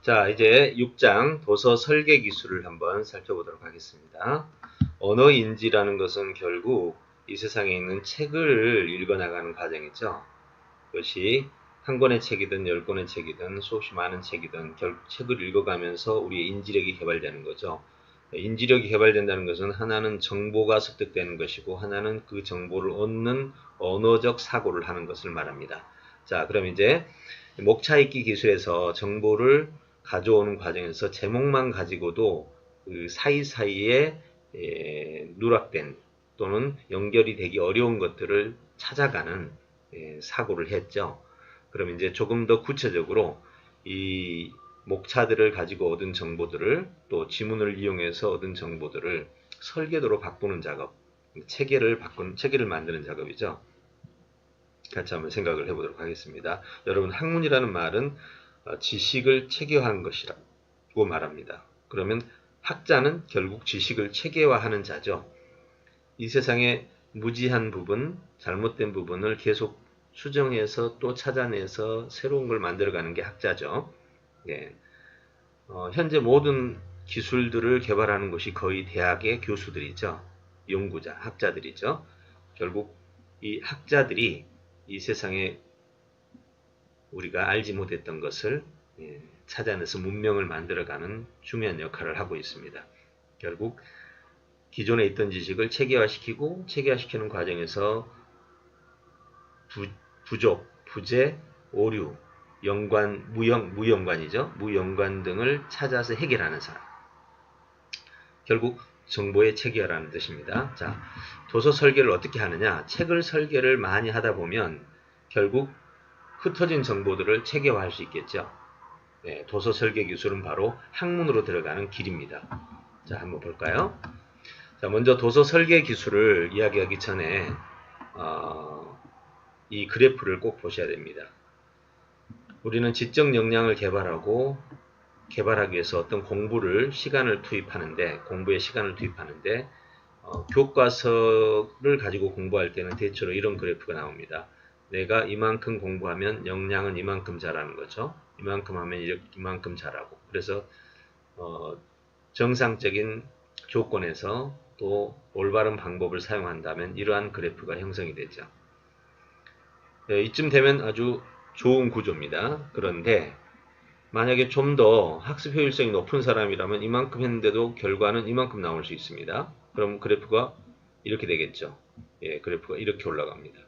자, 이제 6장 도서 설계 기술을 한번 살펴보도록 하겠습니다. 언어인지라는 것은 결국 이 세상에 있는 책을 읽어나가는 과정이죠. 그것이 한 권의 책이든 10권의 책이든 수없이 많은 책이든 결국 책을 읽어가면서 우리의 인지력이 개발되는 거죠. 인지력이 개발된다는 것은 하나는 정보가 습득되는 것이고 하나는 그 정보를 얻는 언어적 사고를 하는 것을 말합니다. 자, 그럼 이제 목차읽기 기술에서 정보를 가져오는 과정에서 제목만 가지고도 그 사이사이에 누락된 또는 연결이 되기 어려운 것들을 찾아가는 사고를 했죠. 그럼 이제 조금 더 구체적으로 이 목차들을 가지고 얻은 정보들을 또 지문을 이용해서 얻은 정보들을 설계도로 바꾸는 작업, 체계를 만드는 작업이죠. 같이 한번 생각을 해보도록 하겠습니다. 여러분, 학문이라는 말은 지식을 체계화한 것이라고 말합니다. 그러면 학자는 결국 지식을 체계화하는 자죠. 이 세상에 무지한 부분, 잘못된 부분을 계속 수정해서 또 찾아내서 새로운 걸 만들어가는 게 학자죠. 예. 현재 모든 기술들을 개발하는 것이 거의 대학의 교수들이죠. 연구자, 학자들이죠. 결국 이 학자들이 이 세상에 우리가 알지 못했던 것을 찾아내서 문명을 만들어가는 중요한 역할을 하고 있습니다. 결국 기존에 있던 지식을 체계화시키고 체계화시키는 과정에서 부족, 부재, 오류, 연관, 무연관이죠. 무연관 등을 찾아서 해결하는 사람. 결국 정보의 체계화라는 뜻입니다. 자, 도서 설계를 어떻게 하느냐? 책을 설계를 많이 하다 보면 결국 흩어진 정보들을 체계화할 수 있겠죠. 네, 도서 설계 기술은 바로 학문으로 들어가는 길입니다. 자, 한번 볼까요? 자, 먼저 도서 설계 기술을 이야기하기 전에 이 그래프를 꼭 보셔야 됩니다. 우리는 지적 역량을 개발하기 위해서 어떤 공부에 시간을 투입하는데 교과서를 가지고 공부할 때는 대체로 이런 그래프가 나옵니다. 내가 이만큼 공부하면 역량은 이만큼 자라는 거죠. 이만큼 하면 이만큼 자라고. 그래서 정상적인 조건에서 또 올바른 방법을 사용한다면 이러한 그래프가 형성이 되죠. 이쯤 되면 아주 좋은 구조입니다. 그런데 만약에 좀 더 학습 효율성이 높은 사람이라면 이만큼 했는데도 결과는 이만큼 나올 수 있습니다. 그럼 그래프가 이렇게 되겠죠. 예, 그래프가 이렇게 올라갑니다.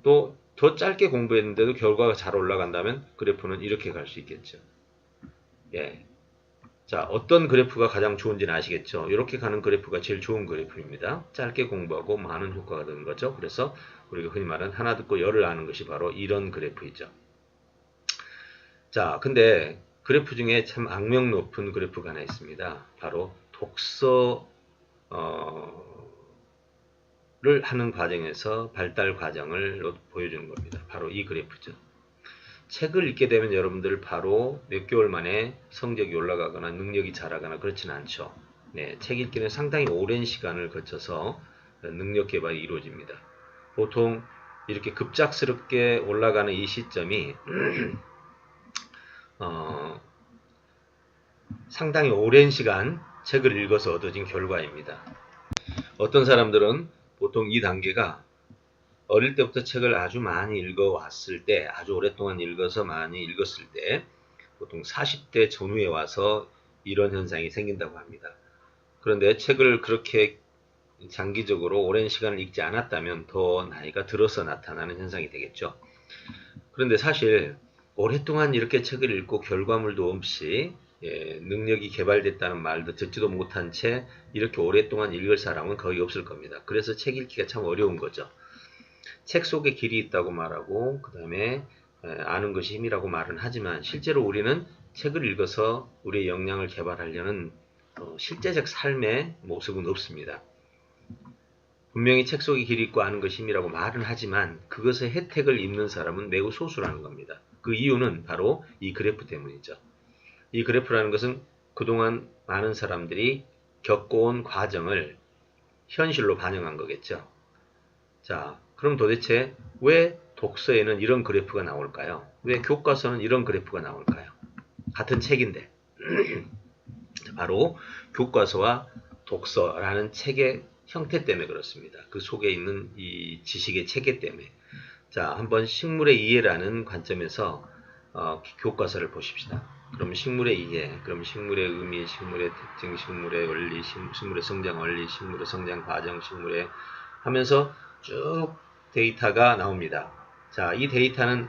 또 더 짧게 공부했는데도 결과가 잘 올라간다면 그래프는 이렇게 갈 수 있겠죠. 예. 자, 어떤 그래프가 가장 좋은지는 아시겠죠? 이렇게 가는 그래프가 제일 좋은 그래프입니다. 짧게 공부하고 많은 효과가 되는 거죠. 그래서 우리가 흔히 말하는 하나 듣고 열을 아는 것이 바로 이런 그래프이죠. 자, 근데 그래프 중에 참 악명 높은 그래프가 하나 있습니다. 바로 독서를 하는 과정에서 발달 과정을 보여주는 겁니다. 바로 이 그래프죠. 책을 읽게 되면 여러분들 바로 몇 개월 만에 성적이 올라가거나 능력이 자라거나 그렇지는 않죠. 네, 책 읽기는 상당히 오랜 시간을 거쳐서 능력 개발이 이루어집니다. 보통 이렇게 급작스럽게 올라가는 이 시점이 상당히 오랜 시간 책을 읽어서 얻어진 결과입니다. 어떤 사람들은 보통 이 단계가 어릴 때부터 책을 아주 많이 읽어왔을 때, 아주 오랫동안 읽어서 많이 읽었을 때, 보통 40대 전후에 와서 이런 현상이 생긴다고 합니다. 그런데 책을 그렇게 장기적으로 오랜 시간을 읽지 않았다면 더 나이가 들어서 나타나는 현상이 되겠죠. 그런데 사실 오랫동안 이렇게 책을 읽고 결과물도 없이 능력이 개발됐다는 말도 듣지도 못한 채 이렇게 오랫동안 읽을 사람은 거의 없을 겁니다. 그래서 책 읽기가 참 어려운 거죠. 책 속에 길이 있다고 말하고 그 다음에 아는 것이 힘이라고 말은 하지만 실제로 우리는 책을 읽어서 우리의 역량을 개발하려는 실제적 삶의 모습은 없습니다. 분명히 책 속에 길이 있고 아는 것이 힘이라고 말은 하지만 그것의 혜택을 입는 사람은 매우 소수라는 겁니다. 그 이유는 바로 이 그래프 때문이죠. 이 그래프라는 것은 그동안 많은 사람들이 겪어온 과정을 현실로 반영한 거겠죠. 자, 그럼 도대체 왜 독서에는 이런 그래프가 나올까요? 왜 교과서는 이런 그래프가 나올까요? 같은 책인데 바로 교과서와 독서라는 책의 형태 때문에 그렇습니다. 그 속에 있는 이 지식의 체계 때문에. 자, 한번 식물의 이해라는 관점에서 교과서를 보십시다. 그럼 식물의 이해, 그럼 식물의 의미, 식물의 특징, 식물의 원리, 식물의 성장 원리, 식물의 성장 과정, 식물의 하면서 쭉 데이터가 나옵니다. 자, 이 데이터는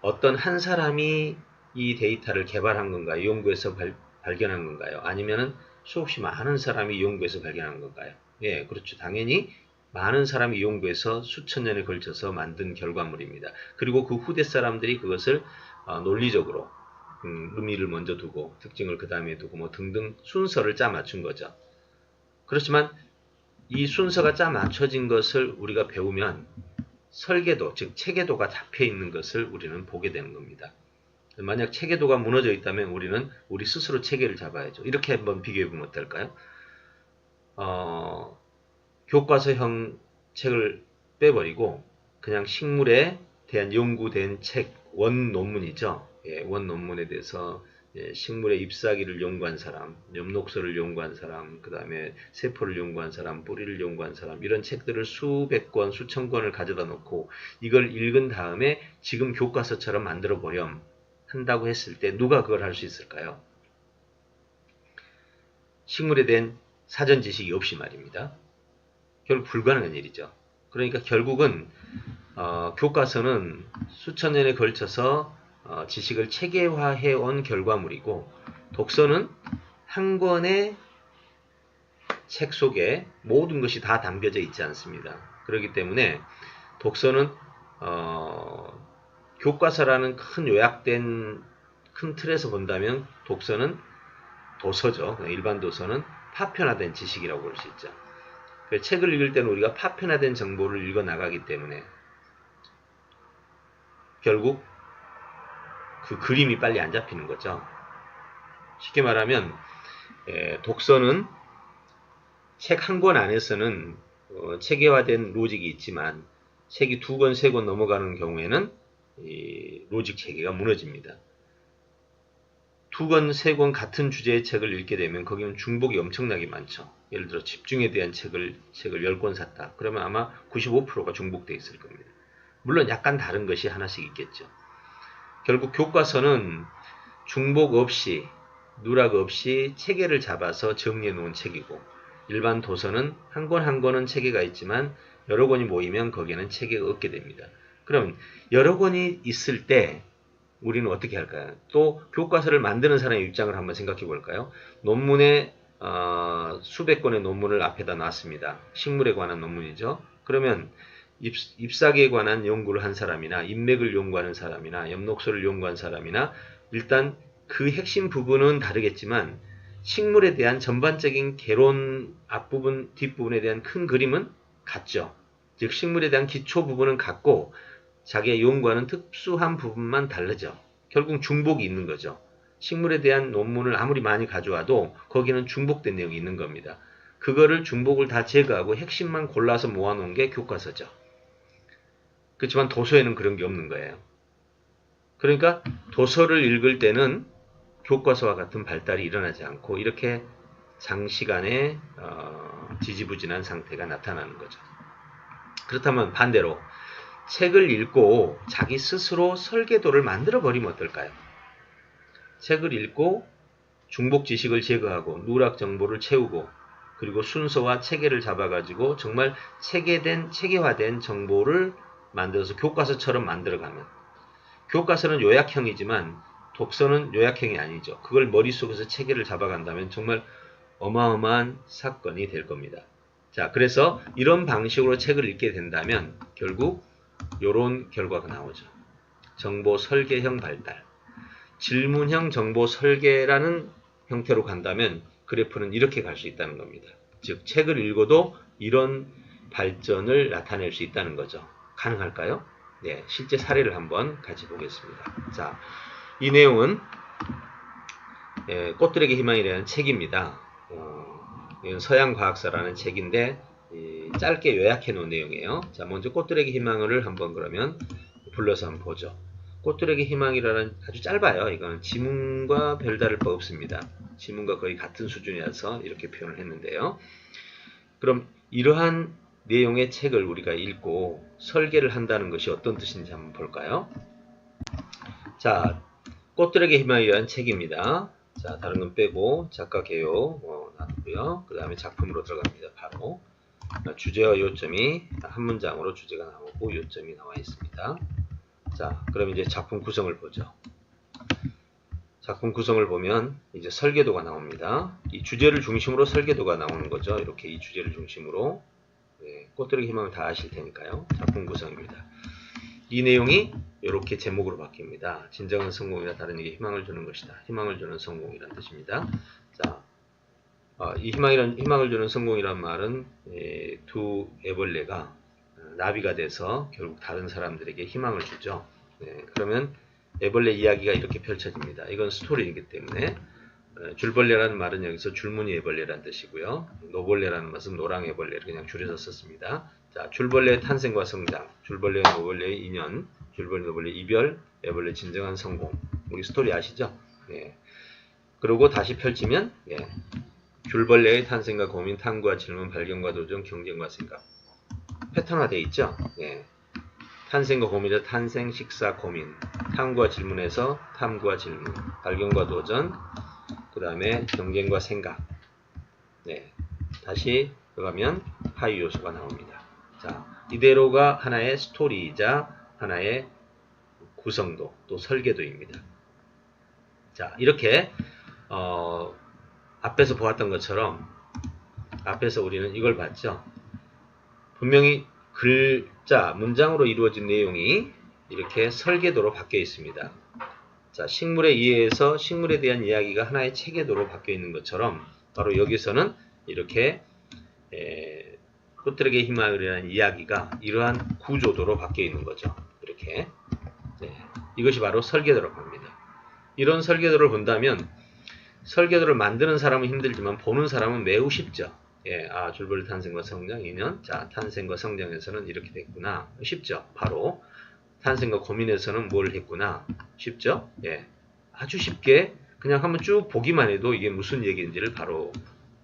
어떤 한 사람이 이 데이터를 개발한 건가요? 연구해서 발견한 건가요? 아니면은 수없이 많은 사람이 연구해서 발견한 건가요? 예, 그렇죠. 당연히 많은 사람이 연구해서 수천 년에 걸쳐서 만든 결과물입니다. 그리고 그 후대 사람들이 그것을 논리적으로 의미를 먼저 두고 특징을 그 다음에 두고 뭐 등등 순서를 짜 맞춘 거죠. 그렇지만 이 순서가 짜 맞춰진 것을 우리가 배우면 설계도, 즉 체계도가 잡혀 있는 것을 우리는 보게 되는 겁니다. 만약 체계도가 무너져 있다면 우리는 우리 스스로 체계를 잡아야죠. 이렇게 한번 비교해 보면 어떨까요? 교과서형 책을 빼버리고 그냥 식물에 대한 연구된 책, 원논문이죠. 예, 원논문에 대해서 식물의 잎사귀를 연구한 사람, 엽록소를 연구한 사람, 그 다음에 세포를 연구한 사람, 뿌리를 연구한 사람, 이런 책들을 수백 권, 수천 권을 가져다 놓고 이걸 읽은 다음에 지금 교과서처럼 만들어 보렴 한다고 했을 때 누가 그걸 할 수 있을까요? 식물에 대한 사전 지식이 없이 말입니다. 결국 불가능한 일이죠. 그러니까 결국은 교과서는 수천 년에 걸쳐서 지식을 체계화해 온 결과물이고 독서는 한 권의 책 속에 모든 것이 다 담겨져 있지 않습니다. 그렇기 때문에 독서는 교과서라는 큰 요약된 큰 틀에서 본다면 독서는 도서죠. 일반 도서는 파편화된 지식이라고 볼 수 있죠. 책을 읽을 때는 우리가 파편화된 정보를 읽어 나가기 때문에 결국 그 그림이 빨리 안 잡히는 거죠. 쉽게 말하면 독서는 책 한 권 안에서는 체계화된 로직이 있지만 책이 2권, 3권 넘어가는 경우에는 이 로직 체계가 무너집니다. 2권, 3권 같은 주제의 책을 읽게 되면 거기는 중복이 엄청나게 많죠. 예를 들어 집중에 대한 책을 10권 샀다. 그러면 아마 95%가 중복되어 있을 겁니다. 물론 약간 다른 것이 하나씩 있겠죠. 결국 교과서는 중복 없이 누락 없이 체계를 잡아서 정리해 놓은 책이고 일반 도서는 한 권 한 권은 체계가 있지만 여러 권이 모이면 거기에는 체계가 없게 됩니다. 그럼 여러 권이 있을 때 우리는 어떻게 할까요? 또 교과서를 만드는 사람의 입장을 한번 생각해 볼까요? 논문에 수백 권의 논문을 앞에다 놨습니다. 식물에 관한 논문이죠. 그러면 잎사귀에 관한 연구를 한 사람이나 인맥을 연구하는 사람이나 엽록소를 연구한 사람이나 일단 그 핵심 부분은 다르겠지만 식물에 대한 전반적인 개론 앞부분, 뒷부분에 대한 큰 그림은 같죠. 즉 식물에 대한 기초 부분은 같고 자기의 연구하는 특수한 부분만 다르죠. 결국 중복이 있는 거죠. 식물에 대한 논문을 아무리 많이 가져와도 거기는 중복된 내용이 있는 겁니다. 그거를 중복을 다 제거하고 핵심만 골라서 모아놓은 게 교과서죠. 그렇지만 도서에는 그런 게 없는 거예요. 그러니까 도서를 읽을 때는 교과서와 같은 발달이 일어나지 않고 이렇게 장시간의 지지부진한 상태가 나타나는 거죠. 그렇다면 반대로 책을 읽고 자기 스스로 설계도를 만들어 버리면 어떨까요? 책을 읽고 중복 지식을 제거하고 누락 정보를 채우고 그리고 순서와 체계를 잡아가지고 정말 체계화된 정보를 만들어서 교과서처럼 만들어가면 교과서는 요약형이지만 독서는 요약형이 아니죠. 그걸 머릿속에서 체계를 잡아간다면 정말 어마어마한 사건이 될 겁니다. 자, 그래서 이런 방식으로 책을 읽게 된다면 결국 이런 결과가 나오죠. 정보 설계형 발달. 질문형 정보 설계라는 형태로 간다면 그래프는 이렇게 갈 수 있다는 겁니다. 즉 책을 읽어도 이런 발전을 나타낼 수 있다는 거죠. 가능할까요? 네, 실제 사례를 한번 같이 보겠습니다. 자, 이 내용은 꽃들에게 희망이라는 책입니다. 이건 서양과학사라는 책인데 짧게 요약해 놓은 내용이에요. 자, 먼저 꽃들에게 희망을 한번 그러면 불러서 한번 보죠. 꽃들에게 희망이라는 아주 짧아요. 이거는 지문과 별다를 바 없습니다. 지문과 거의 같은 수준이라서 이렇게 표현을 했는데요. 그럼 이러한 내용의 책을 우리가 읽고 설계를 한다는 것이 어떤 뜻인지 한번 볼까요? 자, 꽃들에게 희망이라는 책입니다. 자, 다른 건 빼고 작가 개요 놔두고요. 그 다음에 작품으로 들어갑니다. 바로 주제와 요점이 한 문장으로 주제가 나오고 요점이 나와 있습니다. 자, 그럼 이제 작품 구성을 보죠. 작품 구성을 보면 이제 설계도가 나옵니다. 이 주제를 중심으로 설계도가 나오는 거죠. 이렇게 이 주제를 중심으로. 네, 꽃들에게 희망을 다 아실 테니까요. 작품 구성입니다. 이 내용이 이렇게 제목으로 바뀝니다. 진정한 성공이라 다른 이에게 희망을 주는 것이다. 희망을 주는 성공이라는 뜻입니다. 자, 이 희망을 주는 성공이란 말은 두 애벌레가 나비가 돼서 결국 다른 사람들에게 희망을 주죠. 네, 그러면 애벌레 이야기가 이렇게 펼쳐집니다. 이건 스토리이기 때문에 줄벌레라는 말은 여기서 줄무늬 애벌레라는 뜻이고요. 노벌레라는 것은 노랑 애벌레를 그냥 줄여서 썼습니다. 자, 줄벌레의 탄생과 성장, 줄벌레와 노벌레의 인연, 줄벌레 노벌레 이별, 애벌레 진정한 성공. 우리 스토리 아시죠? 네. 그리고 다시 펼치면 줄벌레의 탄생과 고민, 탐구와 질문, 발견과 도전, 경쟁과 생각. 패턴화되어 있죠? 네. 탄생과 고민에서 탄생, 식사, 고민, 탐구와 질문에서 탐구와 질문, 발견과 도전, 그 다음에 경쟁과 생각. 네. 다시 들어가면 하위 요소가 나옵니다. 자, 이대로가 하나의 스토리이자 하나의 구성도, 또 설계도입니다. 자, 이렇게 앞에서 보았던 것처럼 앞에서 우리는 이걸 봤죠. 분명히 글자, 문장으로 이루어진 내용이 이렇게 설계도로 바뀌어 있습니다. 자, 식물에 의해서 식물에 대한 이야기가 하나의 체계도로 바뀌어 있는 것처럼 바로 여기서는 이렇게 꽃들에게 희망이라는 이야기가 이러한 구조도로 바뀌어 있는 거죠. 이렇게. 네, 이것이 바로 설계도라고 합니다. 이런 설계도를 본다면 설계도를 만드는 사람은 힘들지만 보는 사람은 매우 쉽죠. 줄벌레 탄생과 성장 인연. 자, 탄생과 성장에서는 이렇게 됐구나. 쉽죠. 바로 탄생과 고민에서는 뭘 했구나. 쉽죠? 아주 쉽게 그냥 한번 쭉 보기만 해도 이게 무슨 얘기인지를 바로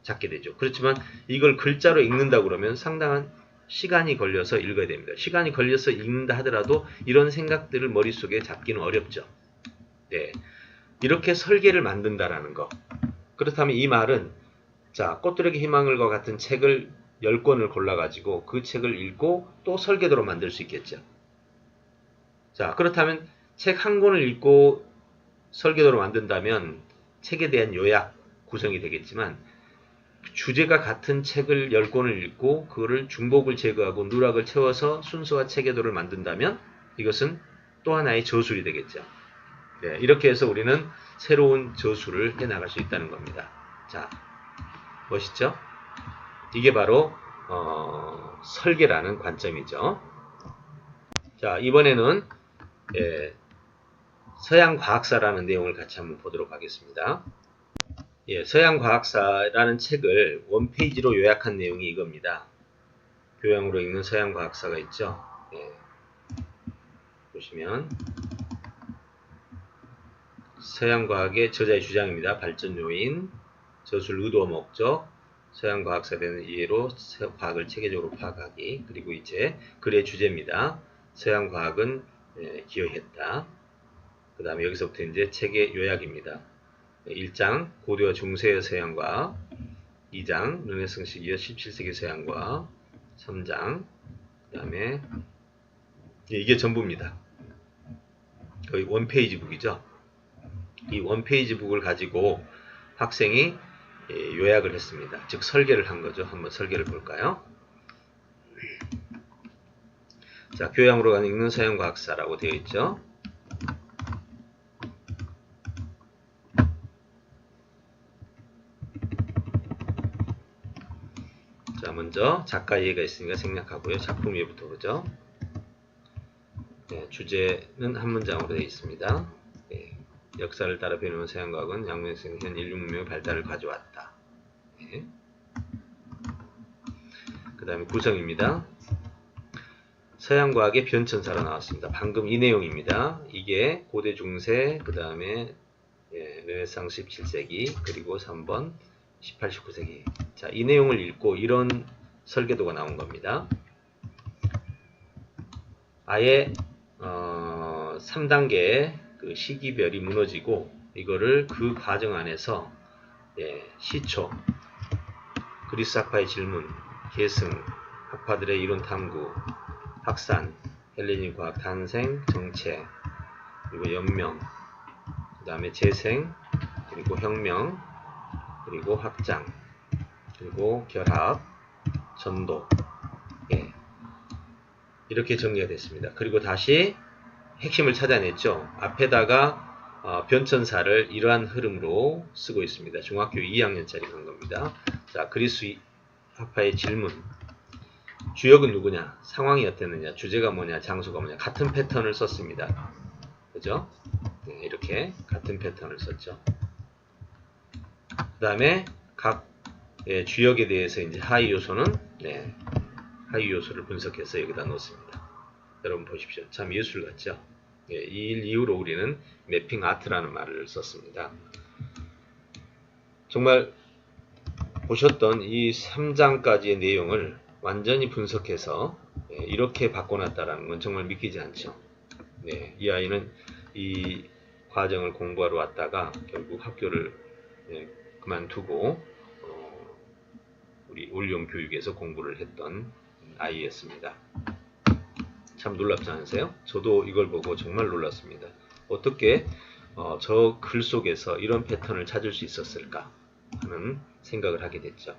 잡게 되죠. 그렇지만 이걸 글자로 읽는다 그러면 상당한 시간이 걸려서 읽어야 됩니다. 시간이 걸려서 읽는다 하더라도 이런 생각들을 머릿속에 잡기는 어렵죠. 네. 이렇게 설계를 만든다라는 거. 그렇다면 이 말은 자, 꽃들에게 희망을과 같은 책을 10권을 골라가지고 그 책을 읽고 또 설계도로 만들 수 있겠죠. 자, 그렇다면 책 한 권을 읽고 설계도로 만든다면 책에 대한 요약 구성이 되겠지만 주제가 같은 책을 10권을 읽고 그거를 중복을 제거하고 누락을 채워서 순서와 체계도를 만든다면 이것은 또 하나의 저술이 되겠죠. 네, 이렇게 해서 우리는 새로운 저술을 해나갈 수 있다는 겁니다. 자, 멋있죠? 이게 바로 설계라는 관점이죠. 자, 이번에는 서양과학사라는 내용을 같이 한번 보도록 하겠습니다. 서양과학사라는 책을 원페이지로 요약한 내용이 이겁니다. 교양으로 읽는 서양과학사가 있죠. 보시면 서양과학의 저자의 주장입니다. 발전 요인, 저술 의도 목적, 서양과학사에 대한 이해로 과학을 체계적으로 파악하기, 그리고 이제 글의 주제입니다. 서양과학은 기여했다. 그 다음에 여기서부터 이제 책의 요약입니다. 1장 고대와 중세의 서양과학, 2장 르네상스 이후 17세기 서양과학, 3장 그 다음에 이게 전부입니다. 거의 원페이지 북이죠. 이 원페이지 북을 가지고 학생이 요약을 했습니다. 즉 설계를 한 거죠. 한번 설계를 볼까요? 자, 교양으로 읽는 서양과학사라고 되어 있죠. 자, 먼저 작가 이해가 있으니까 생략하고요. 작품 이해부터 보죠. 주제는 한 문장으로 되어 있습니다. 역사를 따라 변해온 서양과학은 양면성 현 인류 문명의 발달을 가져왔다. 그 다음에 구성입니다. 서양 과학의 변천사로 나왔습니다. 방금 이 내용입니다. 이게 고대 중세, 그 다음에 르네상스 17세기, 그리고 3번 18, 19세기. 자, 이 내용을 읽고 이런 설계도가 나온 겁니다. 아예 3단계의 그 시기별이 무너지고 이거를 그 과정 안에서 시초, 그리스 학파의 질문, 계승, 학파들의 이론 탐구, 확산, 헬레니즘 과학 탄생, 정체, 그리고 연명, 그 다음에 재생, 그리고 혁명, 그리고 확장, 그리고 결합, 전도, 이렇게 정리가 됐습니다. 그리고 다시 핵심을 찾아냈죠. 앞에다가 변천사를 이러한 흐름으로 쓰고 있습니다. 중학교 2학년짜리 한 겁니다. 자, 그리스 학파의 질문. 주역은 누구냐? 상황이 어땠느냐? 주제가 뭐냐? 장소가 뭐냐? 같은 패턴을 썼습니다. 그죠? 이렇게 같은 패턴을 썼죠. 그 다음에 각 주역에 대해서 이제 하위 요소는 하위 요소를 분석해서 여기다 놓습니다. 여러분 보십시오. 참 예술 같죠? 이 일 이후로 우리는 매핑 아트라는 말을 썼습니다. 정말 보셨던 이 3장까지의 내용을 완전히 분석해서 이렇게 바꿔놨다는 건 정말 믿기지 않죠. 이 아이는 이 과정을 공부하러 왔다가 결국 학교를 그만두고 우리 올영교육에서 공부를 했던 아이였습니다. 참 놀랍지 않으세요? 저도 이걸 보고 정말 놀랐습니다. 어떻게 저 글 속에서 이런 패턴을 찾을 수 있었을까 하는 생각을 하게 됐죠.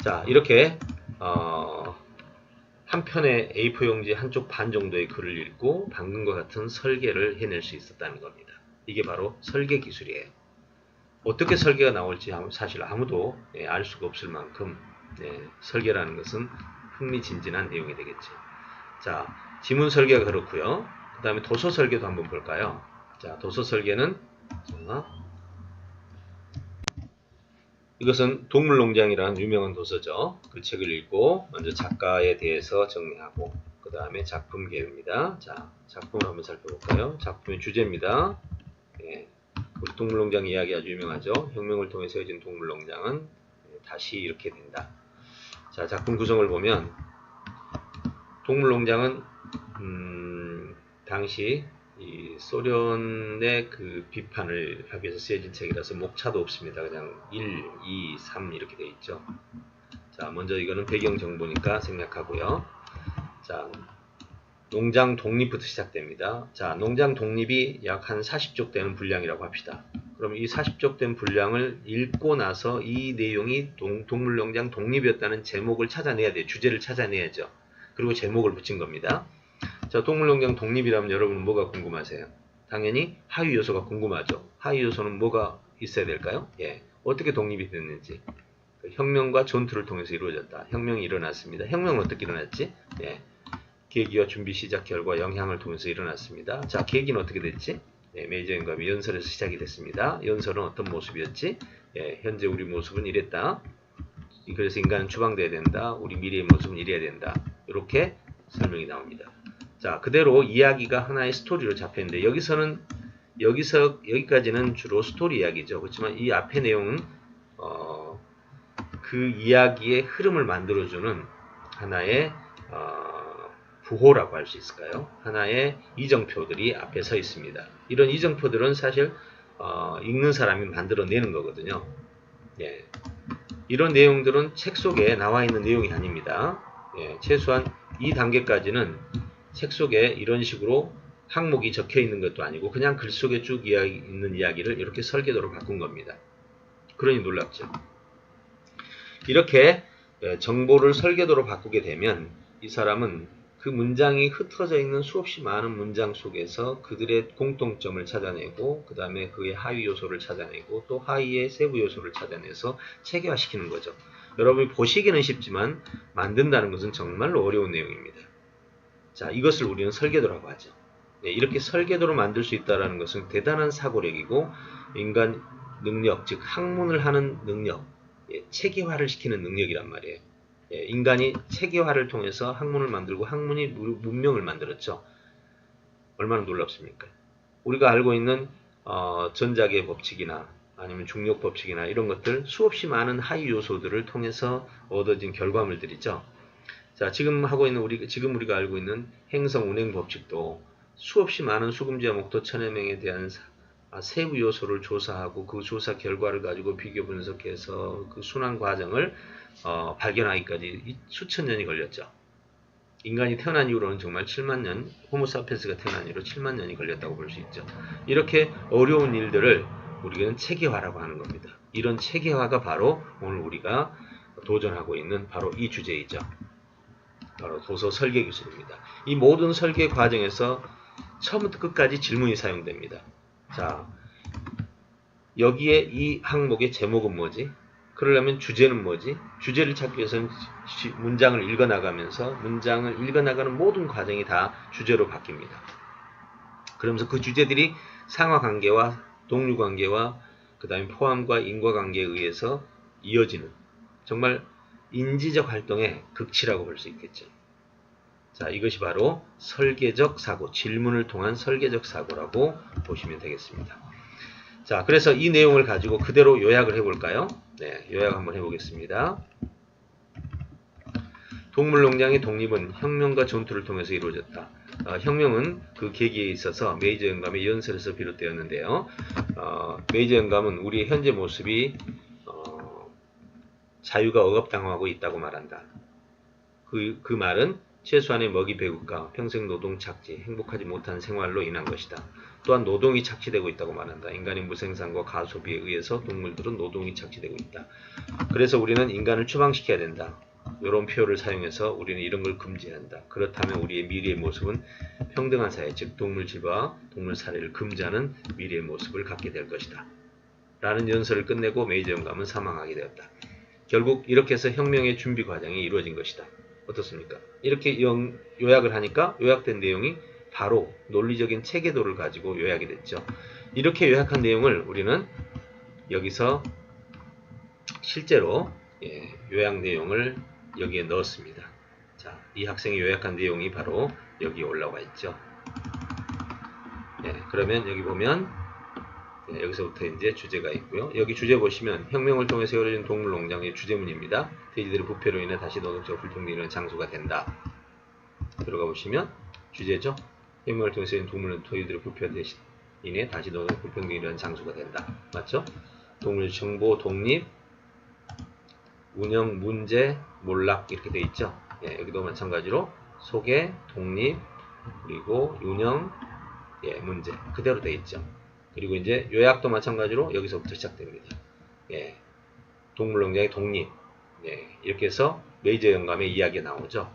자, 이렇게 한 편의 A4 용지 한쪽 반 정도의 글을 읽고 방금과 같은 설계를 해낼 수 있었다는 겁니다. 이게 바로 설계 기술이에요. 어떻게 설계가 나올지 사실 아무도 알 수가 없을 만큼 설계라는 것은 흥미진진한 내용이 되겠죠. 자, 지문 설계가 그렇고요. 그 다음에 도서 설계도 한번 볼까요? 자, 도서 설계는 이것은 동물농장이라는 유명한 도서죠. 그 책을 읽고 먼저 작가에 대해서 정리하고 그 다음에 작품 개요입니다. 자, 작품을 한번 살펴볼까요? 작품의 주제입니다. 우리 동물농장 이야기 아주 유명하죠. 혁명을 통해 세워진 동물농장은 다시 이렇게 된다. 자, 작품 구성을 보면 동물농장은 당시 이 소련의 그 비판을 하기 위해서 쓰여진 책이라서 목차도 없습니다. 그냥 1, 2, 3 이렇게 되어 있죠. 자, 먼저 이거는 배경 정보니까 생략하고요. 자, 농장 독립부터 시작됩니다. 자, 농장 독립이 약 한 40쪽 되는 분량이라고 합시다. 그럼 이 40쪽 된 분량을 읽고 나서 이 내용이 동물농장 독립이었다는 제목을 찾아내야 돼요. 주제를 찾아내야죠. 그리고 제목을 붙인 겁니다. 자, 동물농장 독립이라면 여러분은 뭐가 궁금하세요? 당연히 하위 요소가 궁금하죠. 하위 요소는 뭐가 있어야 될까요? 어떻게 독립이 됐는지. 혁명과 전투를 통해서 이루어졌다. 혁명이 일어났습니다. 혁명은 어떻게 일어났지? 계기와 준비 시작 결과 영향을 통해서 일어났습니다. 자, 계기는 어떻게 됐지? 메이저 연감이 연설에서 시작이 됐습니다. 연설은 어떤 모습이었지? 현재 우리 모습은 이랬다. 그래서 인간은 추방돼야 된다. 우리 미래의 모습은 이래야 된다. 이렇게 설명이 나옵니다. 자, 그대로 이야기가 하나의 스토리로 잡혔는데 여기까지는 주로 스토리 이야기죠. 그렇지만 이 앞의 내용은 그 이야기의 흐름을 만들어주는 하나의 부호라고 할 수 있을까요? 하나의 이정표들이 앞에 서 있습니다. 이런 이정표들은 사실 읽는 사람이 만들어내는 거거든요. 이런 내용들은 책 속에 나와 있는 내용이 아닙니다. 최소한 이 단계까지는 책 속에 이런 식으로 항목이 적혀 있는 것도 아니고 그냥 글 속에 쭉 있는 이야기를 이렇게 설계도로 바꾼 겁니다. 그러니 놀랍죠. 이렇게 정보를 설계도로 바꾸게 되면 이 사람은 그 문장이 흩어져 있는 수없이 많은 문장 속에서 그들의 공통점을 찾아내고 그 다음에 그의 하위 요소를 찾아내고 또 하위의 세부 요소를 찾아내서 체계화시키는 거죠. 여러분이 보시기는 쉽지만 만든다는 것은 정말로 어려운 내용입니다. 자, 이것을 우리는 설계도라고 하죠. 이렇게 설계도로 만들 수 있다는 것은 대단한 사고력이고 인간 능력, 즉 학문을 하는 능력, 체계화를 시키는 능력이란 말이에요. 예, 인간이 체계화를 통해서 학문을 만들고 학문이 문명을 만들었죠. 얼마나 놀랍습니까? 우리가 알고 있는 전자계 법칙이나 아니면 중력 법칙이나 이런 것들 수없이 많은 하위 요소들을 통해서 얻어진 결과물들이죠. 자, 지금 우리가 알고 있는 행성 운행 법칙도 수없이 많은 수금지와 목토 천해명에 대한 세부 요소를 조사하고 그 조사 결과를 가지고 비교 분석해서 그 순환 과정을 발견하기까지 수천 년이 걸렸죠. 인간이 태어난 이후로는 정말 7만 년, 호모사피엔스가 태어난 이후로 7만 년이 걸렸다고 볼 수 있죠. 이렇게 어려운 일들을 우리는 체계화라고 하는 겁니다. 이런 체계화가 바로 오늘 우리가 도전하고 있는 바로 이 주제이죠. 바로 도서 설계 기술입니다. 이 모든 설계 과정에서 처음부터 끝까지 질문이 사용됩니다. 자, 여기에 이 항목의 제목은 뭐지? 그러려면 주제는 뭐지? 주제를 찾기 위해서는 문장을 읽어나가면서 문장을 읽어나가는 모든 과정이 다 주제로 바뀝니다. 그러면서 그 주제들이 상하관계와 동류관계와 그 다음에 포함과 인과관계에 의해서 이어지는 정말 인지적 활동의 극치라고 볼 수 있겠죠. 자, 이것이 바로 설계적 사고, 질문을 통한 설계적 사고라고 보시면 되겠습니다. 자, 그래서 이 내용을 가지고 그대로 요약을 해볼까요? 네, 요약 한번 해보겠습니다. 동물농장의 독립은 혁명과 전투를 통해서 이루어졌다. 혁명은 그 계기에 있어서 메이저 영감의 연설에서 비롯되었는데요. 메이저 영감은 우리의 현재 모습이 자유가 억압당하고 있다고 말한다. 그 말은 최소한의 먹이 배급과 평생 노동 착취, 행복하지 못한 생활로 인한 것이다. 또한 노동이 착취되고 있다고 말한다. 인간의 무생산과 가소비에 의해서 동물들은 노동이 착취되고 있다. 그래서 우리는 인간을 추방시켜야 된다. 이런 표현을 사용해서 우리는 이런 걸 금지한다. 그렇다면 우리의 미래의 모습은 평등한 사회, 즉 동물 질과 동물 살해를 금지하는 미래의 모습을 갖게 될 것이다. 라는 연설을 끝내고 메이저 영감은 사망하게 되었다. 결국 이렇게 해서 혁명의 준비 과정이 이루어진 것이다. 어떻습니까? 이렇게 요약을 하니까 요약된 내용이 바로 논리적인 체계도를 가지고 요약이 됐죠. 이렇게 요약한 내용을 우리는 여기서 실제로 요약 내용을 여기에 넣었습니다. 자, 이 학생이 요약한 내용이 바로 여기에 올라와 있죠. 그러면 여기 보면 여기서부터 이제 주제가 있고요. 여기 주제 보시면 혁명을 통해 세워진 동물농장의 주제문입니다. 돼지들의 부패로 인해 다시 노동적 불평등이 장소가 된다. 들어가 보시면 주제죠. 혁명을 통해 세워진 동물들의 부패로 인해 다시 노동적 불평등이 장소가 된다. 맞죠? 동물 정보, 독립, 운영, 문제, 몰락 이렇게 돼 있죠. 여기도 마찬가지로 소개, 독립, 그리고 운영, 문제 그대로 돼 있죠. 그리고 이제 요약도 마찬가지로 여기서부터 시작됩니다. 동물농장의 독립. 이렇게 해서 메이저 영감의 이야기가 나오죠.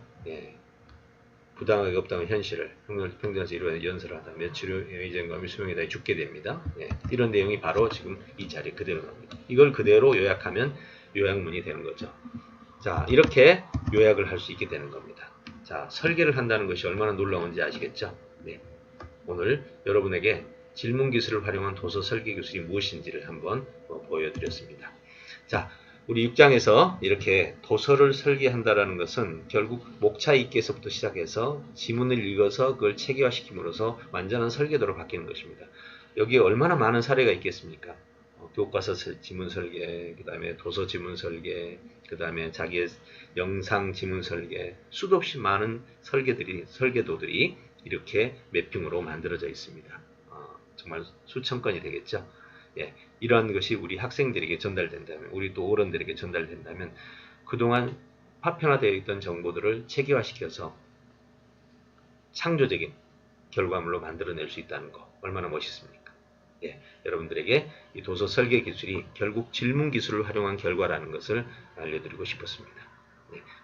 부당하게 없다는 현실을 혁명을 평등해서 이루어낸 연설을 하다 며칠 후 메이저 영감이 수명에 다해 죽게 됩니다. 이런 내용이 바로 지금 이 자리에 그대로 나옵니다. 이걸 그대로 요약하면 요약문이 되는 거죠. 자, 이렇게 요약을 할 수 있게 되는 겁니다. 자, 설계를 한다는 것이 얼마나 놀라운지 아시겠죠? 오늘 여러분에게 질문 기술을 활용한 도서 설계 기술이 무엇인지를 한번 보여드렸습니다. 자, 우리 6장에서 이렇게 도서를 설계한다는 것은 결국 목차 읽기에서부터 시작해서 지문을 읽어서 그걸 체계화시킴으로써 완전한 설계도로 바뀌는 것입니다. 여기에 얼마나 많은 사례가 있겠습니까? 교과서 지문 설계, 그 다음에 도서 지문 설계, 그 다음에 자기의 영상 지문 설계, 수도 없이 많은 설계도들이 이렇게 매핑으로 만들어져 있습니다. 정말 수천 건이 되겠죠. 이러한 것이 우리 학생들에게 전달된다면, 우리 또 어른들에게 전달된다면 그동안 파편화되어 있던 정보들을 체계화시켜서 창조적인 결과물로 만들어낼 수 있다는 거 얼마나 멋있습니까? 여러분들에게 이 도서 설계 기술이 결국 질문 기술을 활용한 결과라는 것을 알려드리고 싶었습니다.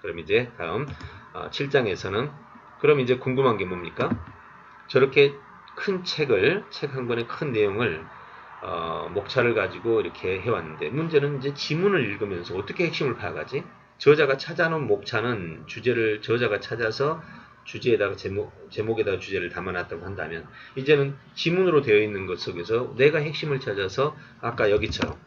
그럼 이제 다음 7장에서는 그럼 이제 궁금한 게 뭡니까? 저렇게 큰 책 한 권의 큰 내용을 목차를 가지고 이렇게 해왔는데 문제는 이제 지문을 읽으면서 어떻게 핵심을 파악하지? 저자가 찾아놓은 목차는 저자가 찾아서 주제에다가 제목에다가 주제를 담아놨다고 한다면 이제는 지문으로 되어 있는 것 속에서 내가 핵심을 찾아서 아까 여기처럼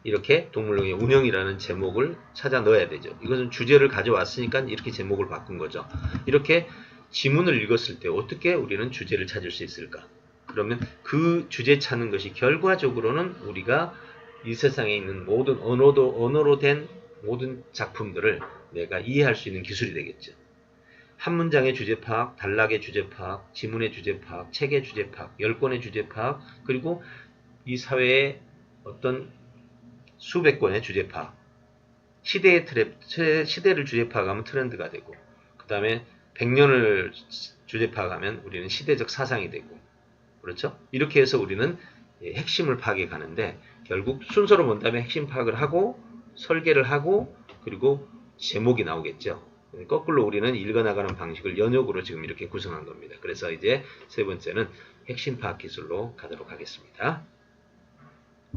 이렇게 동물농의 운영이라는 제목을 찾아 넣어야 되죠. 이것은 주제를 가져왔으니까 이렇게 제목을 바꾼 거죠. 이렇게 지문을 읽었을 때 어떻게 우리는 주제를 찾을 수 있을까? 그러면 그 주제 찾는 것이 결과적으로는 우리가 이 세상에 있는 모든 언어로 된 모든 작품들을 내가 이해할 수 있는 기술이 되겠죠. 한 문장의 주제 파악, 단락의 주제 파악, 지문의 주제 파악, 책의 주제 파악, 10권의 주제 파악, 그리고 이 사회의 어떤 수백 권의 주제 파악. 시대를 주제 파악하면 트렌드가 되고, 그 다음에 100년을 주제 파악하면 우리는 시대적 사상이 되고, 그렇죠? 이렇게 해서 우리는 핵심을 파악해 가는데, 결국 순서로 본다면 핵심 파악을 하고, 설계를 하고, 그리고 제목이 나오겠죠. 거꾸로 우리는 읽어나가는 방식을 연역으로 지금 이렇게 구성한 겁니다. 그래서 이제 세 번째는 핵심 파악 기술로 가도록 하겠습니다.